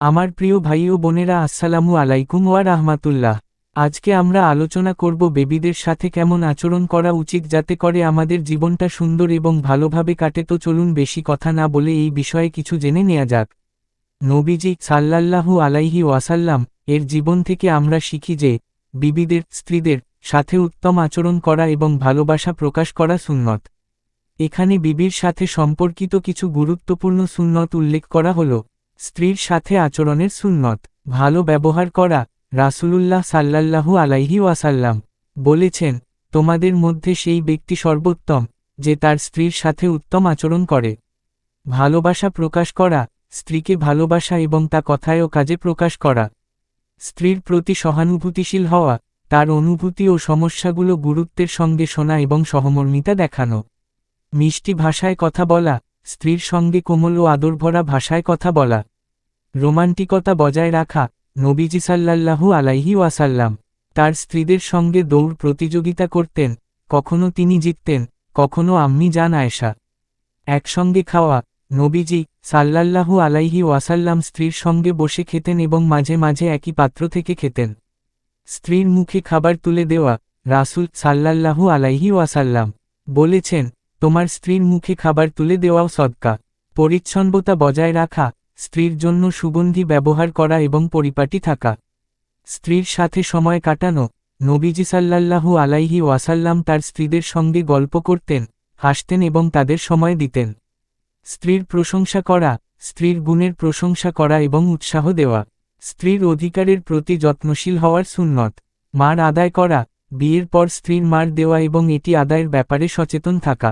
আমার প্রিয় ভাই ও বোনেরা, আসসালামু আলাইকুম ওয়া রাহমাতুল্লাহ। আজকে আমরা আলোচনা করব বেবিদের সাথে কেমন আচরণ করা উচিত যাতে করে আমাদের জীবনটা সুন্দর এবং ভালোভাবে কাটে। তো চলুন বেশি কথা না বলে এই বিষয়ে কিছু জেনে নেওয়া যাক। নবীজি সাল্লাল্লাহু আলাইহি ওয়াসাল্লাম এর জীবন থেকে আমরা শিখি যে বিবিদের স্ত্রীদের সাথে উত্তম আচরণ করা এবং ভালোবাসা প্রকাশ করা সুন্নত। এখানে বিবির সাথে সম্পর্কিত কিছু গুরুত্বপূর্ণ সুন্নত উল্লেখ করা হলো। স্ত্রীর সাথে আচরণের সুন্নত। ভালো ব্যবহার করা। রাসূলুল্লাহ সাল্লাল্লাহু আলাইহি ওয়াসাল্লাম বলেছেন, তোমাদের মধ্যে সেই ব্যক্তি সর্বোত্তম যে তার স্ত্রীর সাথে উত্তম আচরণ করে। ভালোবাসা প্রকাশ করা। স্ত্রীকে ভালোবাসা এবং তা কথায় ও কাজে প্রকাশ করা। স্ত্রীর প্রতি সহানুভূতিশীল হওয়া, তার অনুভূতি ও সমস্যাগুলো গুরুত্বের সঙ্গে শোনা এবং সহমর্মিতা দেখানো। মিষ্টি ভাষায় কথা বলা। স্ত্রীর সঙ্গে কোমল ও আদরভরা ভাষায় কথা বলা। রোমান্টিকতা বজায় রাখা। নবীজি সাল্লাল্লাহু আলাইহি ওয়াসাল্লাম তার স্ত্রীদের সঙ্গে দৌড় প্রতিযোগিতা করতেন, কখনো তিনি জিততেন, কখনো আম্মি জান আয়েশা। একসঙ্গে খাওয়া। নবীজি সাল্লাল্লাহু আলাইহি ওয়াসাল্লাম স্ত্রীর সঙ্গে বসে খেতেন এবং মাঝে মাঝে একই পাত্র থেকে খেতেন। স্ত্রীর মুখে খাবার তুলে দেওয়া। রাসূল সাল্লাল্লাহু আলাইহি ওয়াসাল্লাম বলেছেন, তোমার স্ত্রীর মুখে খাবার তুলে দেওয়াও সদকা। পরিচ্ছন্নতা বজায় রাখা। স্ত্রীর জন্য সুগন্ধি ব্যবহার করা এবং পরিপাটি থাকা। স্ত্রীর সাথে সময় কাটানো। নবীজি সাল্লাল্লাহু আলাইহি ওয়াসাল্লাম তার স্ত্রীদের সঙ্গে গল্প করতেন, হাসতেন এবং তাদের সময় দিতেন। স্ত্রীর প্রশংসা করা। স্ত্রীর গুণের প্রশংসা করা এবং উৎসাহ দেওয়া। স্ত্রীর অধিকারের প্রতি যত্নশীল হওয়ার সুন্নত। মার আদায় করা। বিয়ের পর স্ত্রীর মার দেওয়া এবং এটি আদায়ের ব্যাপারে সচেতন থাকা।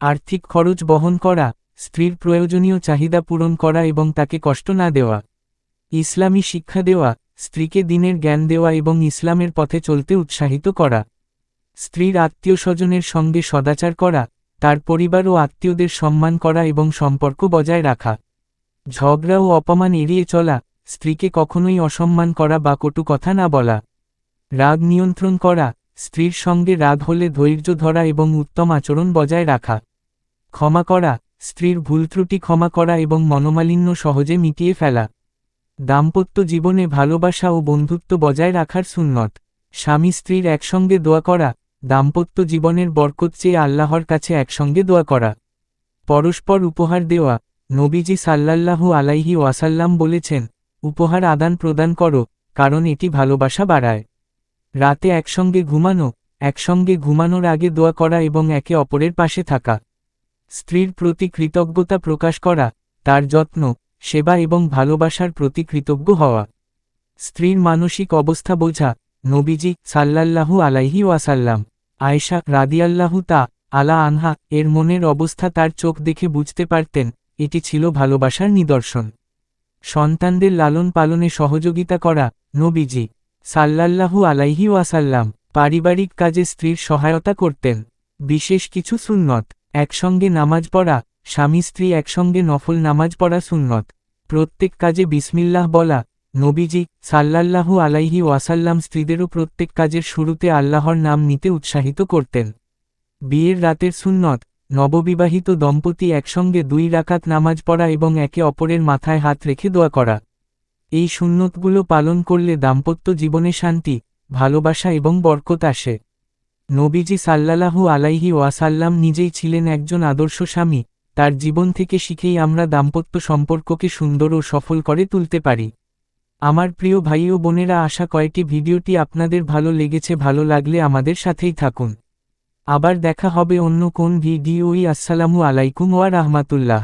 আর্থিক খরচ বহন করা। স্ত্রীর প্রয়োজনীয় চাহিদা পূরণ করা এবং তাকে কষ্ট না দেওয়া। ইসলামী শিক্ষা দেওয়া। স্ত্রীকে দ্বীনের জ্ঞান দেওয়া এবং ইসলামের পথে চলতে উৎসাহিত করা। স্ত্রীর আত্মীয় স্বজনের সঙ্গে সদাচার করা। তার পরিবার ও আত্মীয়দের সম্মান করা এবং সম্পর্ক বজায় রাখা। ঝগড়া ও অপমান এড়িয়ে চলা। স্ত্রীকে কখনোই অসম্মান করা বা কটু কথা না বলা। রাগ নিয়ন্ত্রণ করা। স্ত্রীর সঙ্গে রাগ হলে ধৈর্য ধরা এবং উত্তম আচরণ বজায় রাখা। ক্ষমা করা। স্ত্রীর ভুল ত্রুটি ক্ষমা করা এবং মনোমালিন্য সহজে মিটিয়ে ফেলা। দাম্পত্য জীবনে ভালোবাসা ও বন্ধুত্ব বজায় রাখার সুন্নত। স্বামী স্ত্রীর একসঙ্গে দোয়া করা। দাম্পত্য জীবনের বরকত চেয়ে আল্লাহর কাছে একসঙ্গে দোয়া করা। পরস্পর উপহার দেওয়া। নবীজি সাল্লাল্লাহু আলাইহি ওয়াসাল্লাম বলেছেন, উপহার আদান প্রদান করো, কারণ এটি ভালোবাসা বাড়ায়। রাতে একসঙ্গে ঘুমানো। একসঙ্গে ঘুমানোর আগে দোয়া করা এবং একে অপরের পাশে থাকা। স্ত্রীর প্রতি কৃতজ্ঞতা প্রকাশ করা। তার যত্ন, সেবা এবং ভালোবাসার প্রতি কৃতজ্ঞ হওয়া। স্ত্রীর মানসিক অবস্থা বোঝা। নবীজি সাল্লাল্লাহু আলাইহি ওয়াসাল্লাম আয়েশা রাদিয়াল্লাহু তাআলা আনহা এর মনের অবস্থা তার চোখ দেখে বুঝতে পারতেন, এটি ছিল ভালোবাসার নিদর্শন। সন্তানদের লালন পালনে সহযোগিতা করা। নবীজি সাল্লাল্লাহু আলাইহি ওয়াসাল্লাম পারিবারিক কাজে স্ত্রীর সহায়তা করতেন। বিশেষ কিছু সুন্নত। একসঙ্গে নামাজ পড়া। স্বামী স্ত্রী একসঙ্গে নফল নামাজ পড়া সুন্নত। প্রত্যেক কাজে বিসমিল্লাহ বলা। নবীজি সাল্লাল্লাহু আলাইহি ওয়াসাল্লাম স্ত্রীদেরও প্রত্যেক কাজের শুরুতে আল্লাহর নাম নিতে উৎসাহিত করতেন। বিয়ের রাতের সুন্নত। নববিবাহিত দম্পতি একসঙ্গে 2 রাকাত নামাজ পড়া এবং একে অপরের মাথায় হাত রেখে দোয়া করা। এই সুন্নতগুলো পালন করলে দাম্পত্য জীবনে শান্তি, ভালোবাসা এবং বরকত আসে। নবীজি সাল্লাল্লাহু আলাইহি ওয়াসাল্লাম নিজেই ছিলেন একজন আদর্শ স্বামী। তার জীবন থেকে শিখেই আমরা দাম্পত্য সম্পর্ককে সুন্দর ও সফল করে তুলতে পারি। আমার প্রিয় ভাই ও বোনেরা, আশা করি ভিডিওটি আপনাদের ভালো লেগেছে। ভালো লাগলে আমাদের সাথেই থাকুন। আবার দেখা হবে অন্য কোন ভিডিওই। আসসালামু আলাইকুম ওয়া রাহমাতুল্লাহ।